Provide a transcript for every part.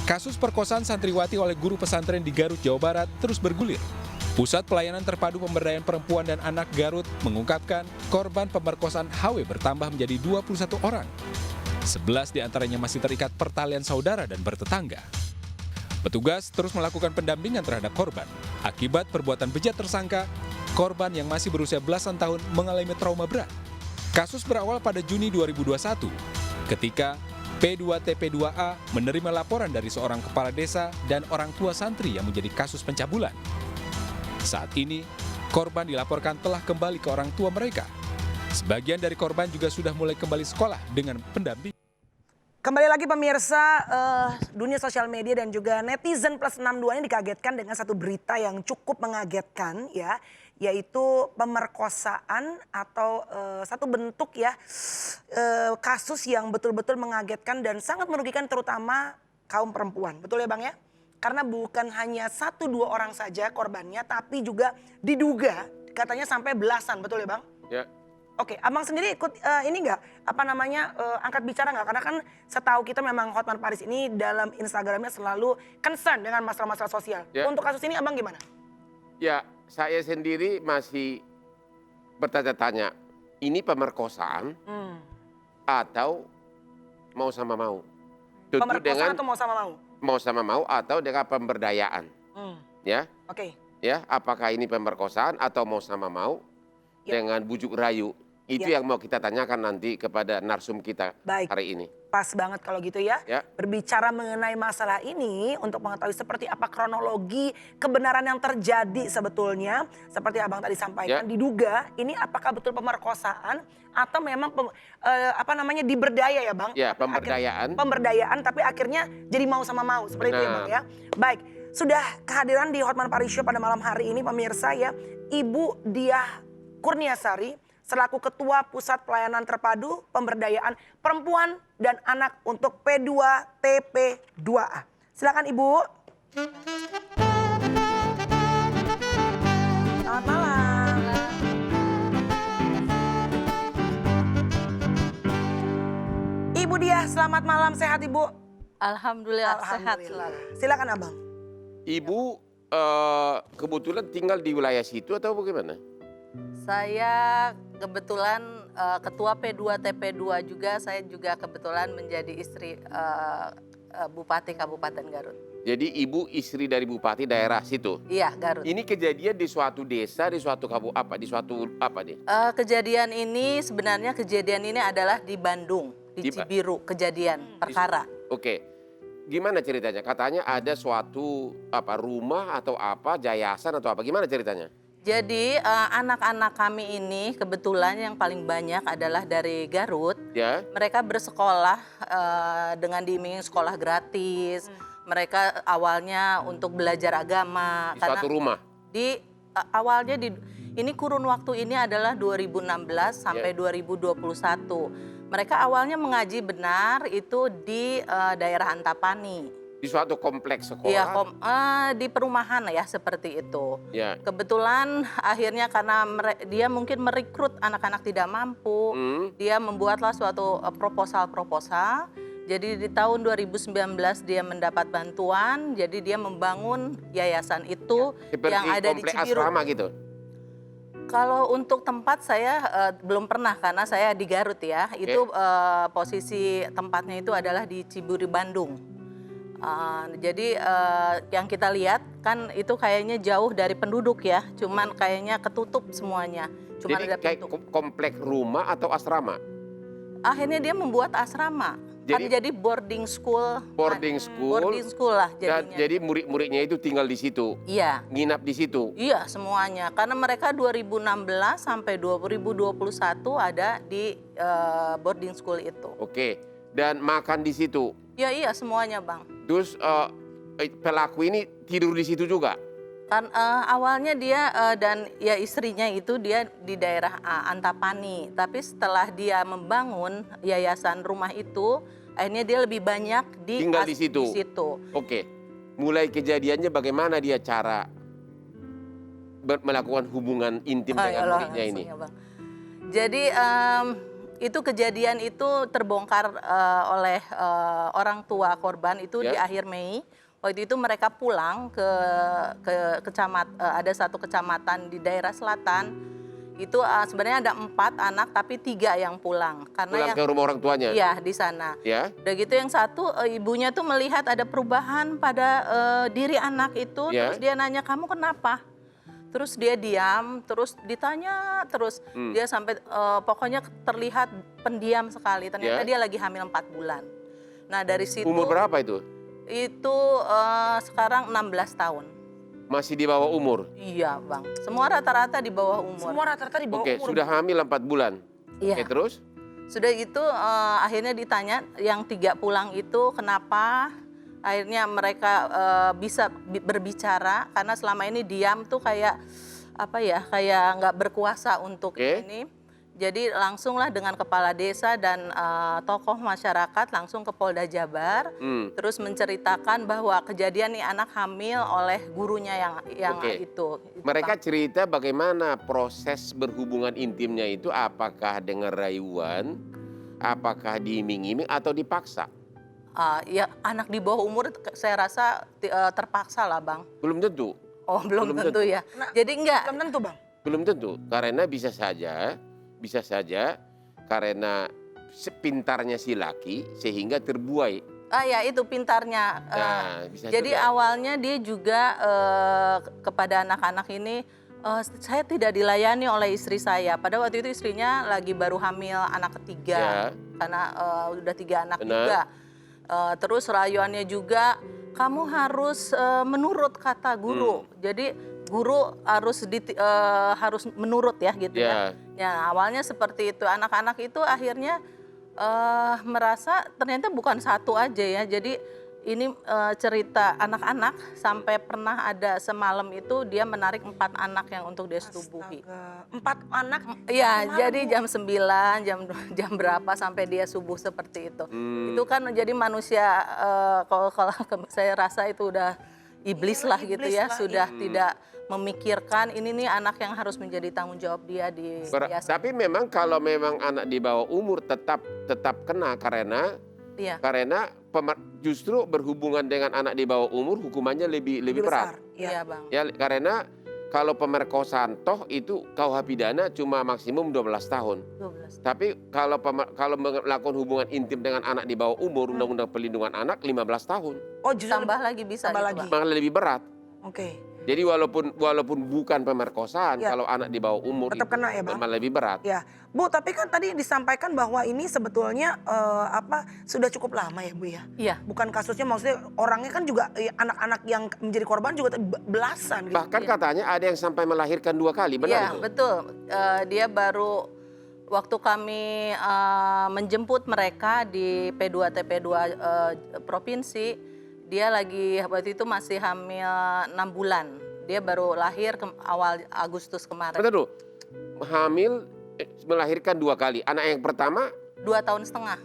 Kasus perkosaan santriwati oleh guru pesantren di Garut, Jawa Barat terus bergulir. Pusat Pelayanan Terpadu Pemberdayaan Perempuan dan Anak Garut mengungkapkan korban pemerkosaan HW bertambah menjadi 21 orang. 11 diantaranya masih terikat pertalian saudara dan bertetangga. Petugas terus melakukan pendampingan terhadap korban. Akibat perbuatan bejat tersangka, korban yang masih berusia belasan tahun mengalami trauma berat. Kasus berawal pada Juni 2021, ketika P2TP2A menerima laporan dari seorang kepala desa dan orang tua santri yang menjadi kasus pencabulan. Saat ini, korban dilaporkan telah kembali ke orang tua mereka. Sebagian dari korban juga sudah mulai kembali sekolah dengan pendamping. Kembali lagi pemirsa, dunia sosial media dan juga netizen plus 62 ini dikagetkan dengan satu berita yang cukup mengagetkan ya. Yaitu pemerkosaan atau satu bentuk ya kasus yang betul-betul mengagetkan dan sangat merugikan terutama kaum perempuan. Betul ya Bang ya? Karena bukan hanya 1-2 orang saja korbannya tapi juga diduga katanya sampai belasan, betul ya Bang? Ya. Oke, Abang sendiri ikut ini nggak, angkat bicara nggak? Karena kan setahu kita memang Hotman Paris ini dalam Instagramnya selalu concern dengan masalah-masalah sosial. Ya. Untuk kasus ini Abang gimana? Ya, saya sendiri masih bertanya-tanya, ini pemerkosaan atau mau sama mau? Tentu Pemerkosaan dengan atau mau sama mau? mau sama mau atau dengan pemberdayaan. Ya, Oke. ya, apakah ini pemerkosaan atau mau sama mau Ya. dengan bujuk rayu? Itu Ya. yang mau kita tanyakan nanti kepada narsum kita Baik. hari ini. Pas banget kalau gitu ya. Ya. Berbicara mengenai masalah ini untuk mengetahui seperti apa kronologi kebenaran yang terjadi sebetulnya. Seperti Abang tadi sampaikan, Ya. diduga ini apakah betul pemerkosaan atau memang diberdaya ya Bang? Ya, pemberdayaan. Pemberdayaan tapi akhirnya jadi mau sama mau seperti itu ya Bang ya. Baik, sudah kehadiran di Hotman Paris Show pada malam hari ini pemirsa ya. Ibu Diah Kurniasari selaku Ketua Pusat Pelayanan Terpadu Pemberdayaan Perempuan dan Anak untuk P2TP2A. Silakan Ibu. Selamat malam. Ibu Diah, selamat malam. Sehat Ibu? Alhamdulillah, sehat selalu. Silakan Abang. Ibu kebetulan tinggal di wilayah situ atau bagaimana? Saya kebetulan ketua P2TP2 juga, saya juga kebetulan menjadi istri Bupati Kabupaten Garut. Jadi ibu istri dari bupati daerah situ. Iya, Garut. Ini kejadian di suatu desa, di suatu deh? Kejadian ini sebenarnya adalah di Bandung, di Cibiru kejadian perkara. Oke. Gimana ceritanya? Katanya ada suatu rumah atau yayasan atau gimana ceritanya? Jadi anak-anak kami ini kebetulan yang paling banyak adalah dari Garut. Ya. Mereka bersekolah dengan diiming sekolah gratis. Mereka awalnya untuk belajar agama. Di suatu rumah? Ini kurun waktu ini adalah 2016 sampai 2021. Mereka awalnya mengaji benar itu di daerah Antapani. Di suatu kompleks sekolah? Iya, di perumahan ya seperti itu. Ya. Kebetulan akhirnya karena dia mungkin merekrut anak-anak tidak mampu, dia membuatlah suatu proposal. Jadi di tahun 2019 dia mendapat bantuan, jadi dia membangun yayasan itu Seperti yang ada di kompleks Cibiru. asrama gitu? Kalau untuk tempat saya belum pernah karena saya di Garut ya. Itu posisi tempatnya itu adalah di Cibiru, Bandung. Jadi yang kita lihat kan itu kayaknya jauh dari penduduk ya. Cuman kayaknya ketutup semuanya. Cuman Jadi ada kayak kompleks rumah atau asrama? Akhirnya dia membuat asrama. Jadi boarding school. Boarding school. Boarding school lah Dan jadinya. jadi murid-muridnya itu tinggal di situ? Iya. Nginap di situ? Iya semuanya. Karena mereka 2016 sampai 2021 ada di boarding school itu. Oke. Dan makan di situ? Iya semuanya Bang. Terus pelaku ini tidur di situ juga? Kan awalnya dia dan ya istrinya itu dia di daerah Antapani. Tapi setelah dia membangun yayasan rumah itu, akhirnya dia lebih banyak tinggal di situ. Oke. Mulai kejadiannya bagaimana dia cara melakukan hubungan intim dengan muridnya ini? Bang. Jadi Itu kejadian itu terbongkar oleh orang tua korban itu di Ya. akhir Mei. Waktu itu mereka pulang ke ada satu kecamatan di daerah selatan. Itu sebenarnya ada 4 anak tapi 3 yang pulang karena Pulang yang ke rumah orang tuanya. iya di sana. Ya. Udah gitu yang satu ibunya tuh melihat ada perubahan pada diri anak itu, Ya. terus dia nanya kamu kenapa? Terus dia diam, terus ditanya terus dia sampai pokoknya terlihat pendiam sekali. Ternyata Ya. dia lagi hamil 4 bulan. Nah dari situ Umur berapa itu? itu sekarang 16 tahun. Masih di bawah umur. Iya bang, semua rata-rata di bawah umur. Semua rata-rata di bawah Oke, umur. sudah hamil 4 bulan. Iya. Oke, terus? Sudah gitu akhirnya ditanya yang 3 pulang itu kenapa? Akhirnya mereka bisa berbicara karena selama ini diam tuh kayak apa ya, kayak nggak berkuasa untuk Oke. ini. Jadi langsunglah dengan kepala desa dan tokoh masyarakat langsung ke Polda Jabar, terus menceritakan bahwa kejadian nih anak hamil oleh gurunya yang Oke. itu. Mereka Bang. cerita bagaimana proses berhubungan intimnya itu, apakah dengan rayuan, apakah diiming-iming atau dipaksa? Ya anak di bawah umur saya rasa terpaksa lah bang. Belum tentu. Oh belum Belum tentu ya. Nah, Jadi enggak. Belum tentu bang. Belum tentu. Karena bisa saja karena sepintarnya si laki sehingga terbuai. Ya itu pintarnya. Nah, bisa Jadi juga. awalnya dia juga kepada anak-anak ini saya tidak dilayani oleh istri saya. Pada waktu itu istrinya lagi baru hamil anak ketiga, karena udah 3 anak Benar. juga. Terus rayuannya juga kamu harus menurut kata guru. Jadi guru harus menurut ya gitu ya. Ya awalnya seperti itu. Anak-anak itu akhirnya merasa ternyata bukan satu aja ya. Jadi ini cerita anak-anak sampai pernah ada semalam itu dia menarik 4 anak yang untuk dia setubuhi. Astaga. 4 anak. Iya, semalam, jadi Bu. jam 9, jam berapa sampai dia subuh seperti itu. Itu kan jadi manusia kalau saya rasa itu udah iblis Iya, lah gitu iblis ya, lah, sudah tidak memikirkan ini nih anak yang harus menjadi tanggung jawab dia di Tapi memang kalau memang anak di bawah umur tetap kena karena Iya. justru berhubungan dengan anak di bawah umur hukumannya lebih berat. besar. Iya. Iya, Bang. Ya, karena kalau pemerkosaan toh itu KUH pidana cuma maksimum 12 tahun. 12. Tapi kalau melakukan hubungan intim dengan anak di bawah umur, Undang-Undang Perlindungan Anak 15 tahun. Oh justru Tambah lagi bisa tambah gitu, lagi. Bang. Malah lebih berat. Oke. Jadi walaupun bukan pemerkosaan, Ya. kalau anak di bawah umur Tetap kena ya, Bang? malah lebih berat. Ya, Bu, tapi kan tadi disampaikan bahwa ini sebetulnya sudah cukup lama ya, Bu ya. Iya. Bukan kasusnya, maksudnya orangnya kan juga anak-anak yang menjadi korban juga belasan gitu. Bahkan katanya ada yang sampai melahirkan 2 kali, benar Iya, itu? betul. Dia baru waktu kami menjemput mereka di P2TP2 provinsi, dia lagi waktu itu masih hamil 6 bulan. Dia baru lahir awal Agustus kemarin. Betul tuh. Hamil melahirkan 2 kali. Anak yang pertama 2 tahun setengah.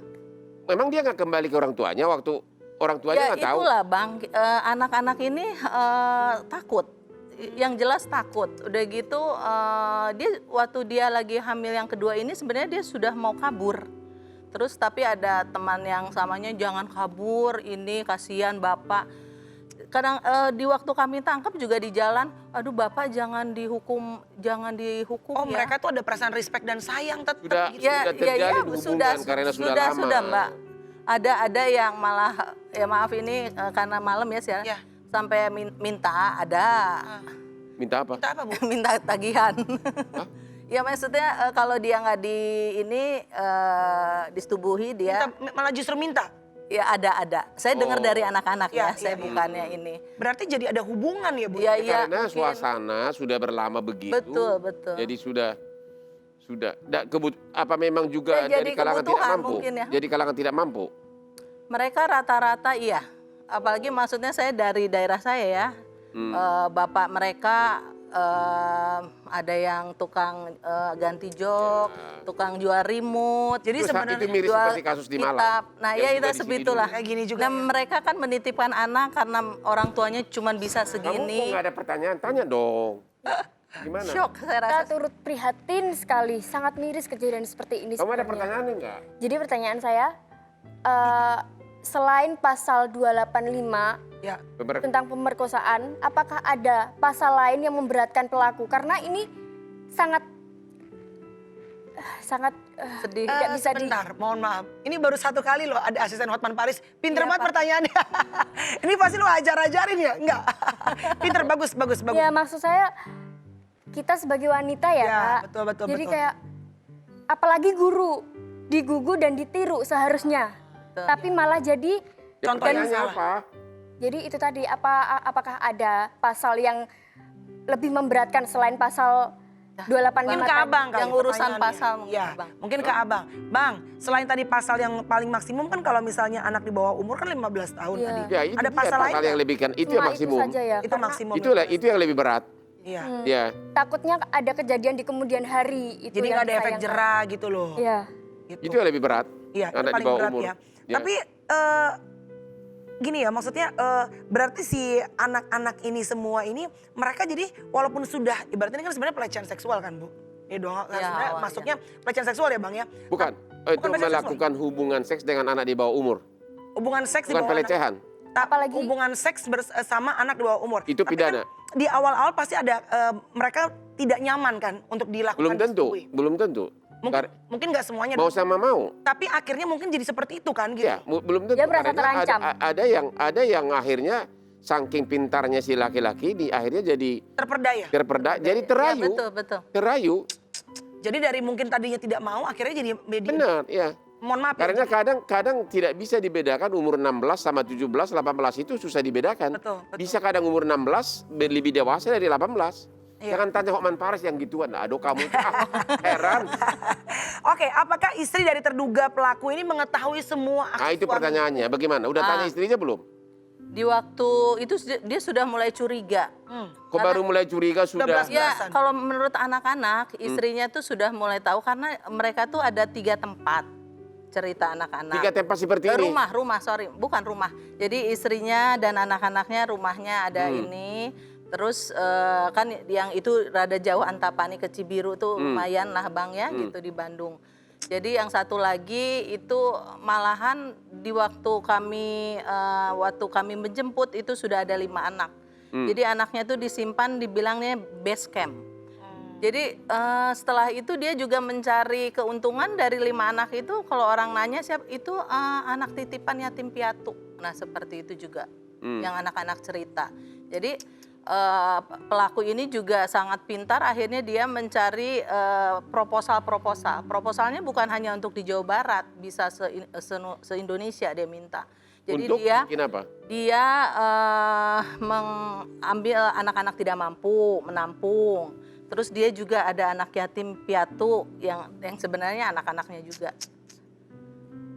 memang dia nggak kembali ke orang tuanya waktu orang tuanya Ya nggak tahu. itulah Bang, anak-anak ini takut. Yang jelas takut. Udah gitu dia waktu dia lagi hamil yang kedua ini sebenarnya dia sudah mau kabur. Terus tapi ada teman yang samanya jangan kabur, ini kasihan Bapak. Kadang di waktu kami tangkap juga di jalan, aduh Bapak jangan dihukum Oh, ya. mereka tuh ada perasaan respect dan sayang tetap Sudah gitu. terjalin hubungan karena sudah lama. Sudah Mbak. Ada yang malah ya maaf ini karena malam ya sih Ya. sampai minta ada. Minta apa? Kita apa, Bu? Minta tagihan. Hah? Ya maksudnya kalau dia nggak disetubuhi dia Malah justru minta. ya ada. Saya dengar Oh. dari anak-anak Ya, ya, saya ya. bukannya ini. Berarti jadi ada hubungan ya, Bu? Iya, Ya, karena mungkin. suasana sudah berlama begitu. Betul. Jadi sudah. Apa memang juga Ya, dari jadi kalangan tidak kebutuhan mampu? mungkin ya. Jadi kalangan tidak mampu. Mereka rata-rata iya. Apalagi maksudnya saya dari daerah saya ya. Bapak mereka ada yang tukang ganti jok, tukang jual remote. Jadi sebenarnya itu mirip jual seperti kasus di kitab. Malang. Nah Yang ya juga itu di sini sebetullah. dulu. Kayak gini juga Nah ya. mereka kan menitipkan anak karena orang tuanya cuma bisa Kamu kok segini. nggak ada pertanyaan? Tanya dong. Gimana? Shock saya Kita rasa. turut prihatin sekali, sangat miris kejadian seperti ini. Kamu ada sebenarnya. pertanyaan enggak? Jadi pertanyaan saya, selain pasal 285 Ya. tentang pemerkosaan, apakah ada pasal lain yang memberatkan pelaku? Karena ini sangat Sedih. tidak bisa Sebentar, mohon maaf. Ini baru satu kali loh ada asisten Hotman Paris. Pinter Iya, banget Pak. pertanyaannya. Ini pasti lo ajar-ajarin ya? Enggak. Pinter, bagus. Ya maksud saya kita sebagai wanita ya, Ya, Kak. betul. Jadi kayak apalagi guru digugu dan ditiru seharusnya. Betul. Tapi malah jadi Contohnya Pertanyaannya salah. apa? jadi itu tadi apakah ada pasal yang lebih memberatkan selain pasal 285 Mungkin ke tadi? abang kali Yang urusan pertanyaannya. pasal mungkin, Ya, Abang. mungkin ke abang. Bang, selain tadi pasal yang paling maksimum kan kalau misalnya anak di bawah umur kan 15 tahun Iya. tadi. Ya, itu Ada dia pasal lain yang nggak? lebih kan itu Cuma yang maksimum. Itu saja ya. Itu karena maksimum. Itu yang lebih berat. Iya. Ya. takutnya ada kejadian di kemudian hari itu Jadi yang nggak ada efek disayangkan. jerah gitu loh. Iya. Gitu. Itu yang lebih berat. Iya, itu Anak di paling bawah berat umur. ya. Ya. Tapi gini ya, maksudnya berarti si anak-anak ini semua ini mereka jadi walaupun sudah ibaratnya ini kan sebenarnya pelecehan seksual kan Bu? Ini dong, Ya, sebenarnya awalnya. masuknya pelecehan seksual ya Bang ya? Bukan. Bukan Itu pelecehan melakukan hubungan seks dengan anak di bawah umur. Hubungan seks di Bukan bawah anak. pelecehan. Apalagi- Hubungan seks sama anak di bawah umur. Itu Tapi pidana. Kan di awal-awal pasti ada mereka tidak nyaman kan untuk dilakukan. Belum tentu. disetujui. Belum tentu. Mungkin nggak semuanya. Mau sama mau. Tapi akhirnya mungkin jadi seperti itu kan gitu. Ya, belum tentu. Dia merasa Karena terancam. ada yang akhirnya saking pintarnya si laki-laki akhirnya jadi Terperdaya. jadi Ya, terayu. betul. Terayu. Jadi dari mungkin tadinya tidak mau akhirnya jadi Benar, ya. mohon maaf ya. Karena jadi- kadang tidak bisa dibedakan umur 16 sama 17, 18 itu susah dibedakan. Betul. Bisa kadang umur 16 lebih dewasa dari 18. Iya. Jangan tanya Hotman Paris yang gituan. Aduh kamu heran. Oke, apakah istri dari terduga pelaku ini mengetahui semua aksi Nah itu suami? pertanyaannya. Bagaimana? Udah tanya istrinya belum? Di waktu itu dia sudah mulai curiga. Kok baru mulai curiga sudah? belas- Ya, Belasan. kalau menurut anak-anak, istrinya tuh sudah mulai tahu karena mereka tuh ada 3 tempat cerita anak-anak. 3 tempat seperti ini. Bukan rumah. Jadi istrinya dan anak-anaknya rumahnya ada ini. Terus kan yang itu rada jauh Antapani ke Cibiru tuh lumayan lah Bang ya gitu di Bandung. Jadi yang satu lagi itu malahan di waktu kami menjemput itu sudah ada 5 anak. Jadi anaknya tuh disimpan dibilangnya base camp. Jadi setelah itu dia juga mencari keuntungan dari 5 anak itu. Kalau orang nanya siapa itu anak titipan yatim piatu. Nah seperti itu juga yang anak-anak cerita. Jadi pelaku ini juga sangat pintar. Akhirnya dia mencari proposal-proposal. Proposalnya bukan hanya untuk di Jawa Barat, bisa se-Indonesia dia minta. Jadi Untuk dia bikin apa? dia mengambil anak-anak tidak mampu menampung. Terus dia juga ada anak yatim piatu yang sebenarnya anak-anaknya juga.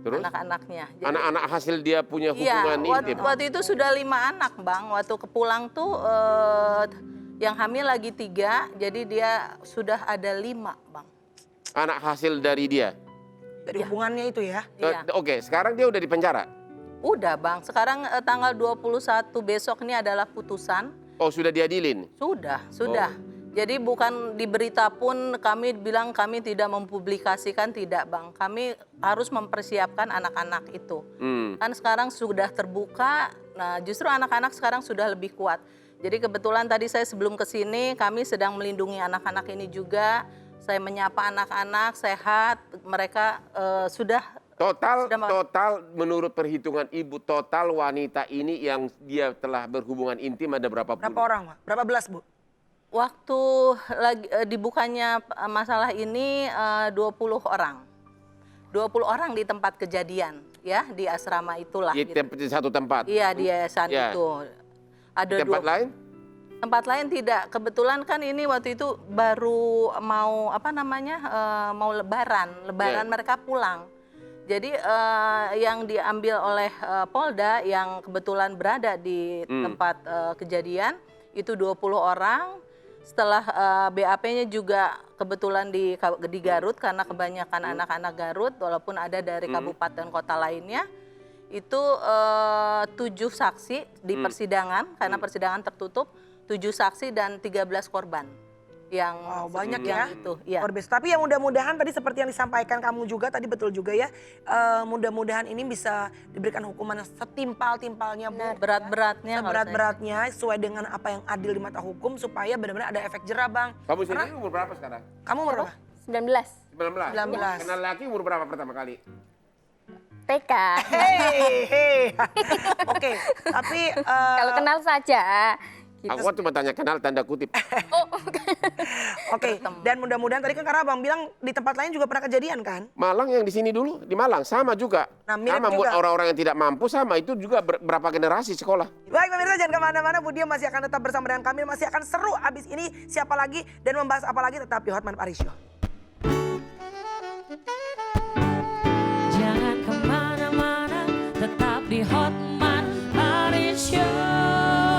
Terus? Anak-anaknya. Jadi- Anak-anak hasil dia punya Iya, hubungan intim. waktu itu sudah 5 anak Bang. Waktu kepulang tuh yang hamil lagi 3, jadi dia sudah ada 5 Bang. Anak hasil dari dia. Dari hubungannya itu ya. Iya. Oke, sekarang dia udah di penjara. Udah Bang, sekarang tanggal 21 besok ini adalah putusan. Oh, sudah diadilin. Sudah. Oh. Jadi bukan di berita pun kami bilang kami tidak mempublikasikan, tidak Bang. Kami harus mempersiapkan anak-anak itu. Kan sekarang sudah terbuka, nah justru anak-anak sekarang sudah lebih kuat. Jadi kebetulan tadi saya sebelum ke sini kami sedang melindungi anak-anak ini juga. Saya menyapa anak-anak sehat, mereka sudah Total Sudah, menurut perhitungan ibu, total wanita ini yang dia telah berhubungan intim ada berapa Berapa puluh? orang, Pak? Berapa belas, Bu? waktu lagi dibukanya masalah ini 20 orang. 20 orang di tempat kejadian ya, di asrama itulah Di gitu. di satu tempat. Iya, di yayasan Ya. itu. Ada Di tempat 20 lain? Tempat lain tidak. Kebetulan kan ini waktu itu baru mau mau lebaran Ya. mereka pulang. Jadi yang diambil oleh Polda yang kebetulan berada di tempat kejadian itu 20 orang. Setelah BAP-nya juga kebetulan di Garut karena kebanyakan anak-anak Garut walaupun ada dari kabupaten kota lainnya. Itu 7 saksi di persidangan karena persidangan tertutup, 7 saksi dan 13 korban. yang banyak yang ya. itu. Ya. Luar biasa. Tapi ya mudah-mudahan tadi seperti yang disampaikan kamu juga tadi betul juga ya. Mudah-mudahan ini bisa diberikan hukuman yang setimpal-timpalnya Bu. Berat-beratnya kalau Seberat-beratnya sesuai dengan apa yang adil di mata hukum supaya benar-benar ada efek jerah Bang. Kamu sendiri umur berapa sekarang? Kamu umur berapa? 19 19. Kenal laki umur berapa pertama kali? TK. Hei. Oke, tapi Kalau kenal saja. Gitu. Aku cuma tanya kenal tanda kutip. oke. Dan mudah-mudahan tadi kan karena Abang bilang di tempat lain juga pernah kejadian kan? Malang yang di sini dulu, di Malang sama juga. Nah, mirip sama juga. orang-orang yang tidak mampu sama itu juga berapa generasi sekolah. Baik pemirsa jangan kemana-mana, Bu Dia masih akan tetap bersama dengan kami. Masih akan seru abis ini siapa lagi dan membahas apa lagi tetap di Hotman Paris Show. Jangan kemana-mana, tetap di Hotman Paris Show.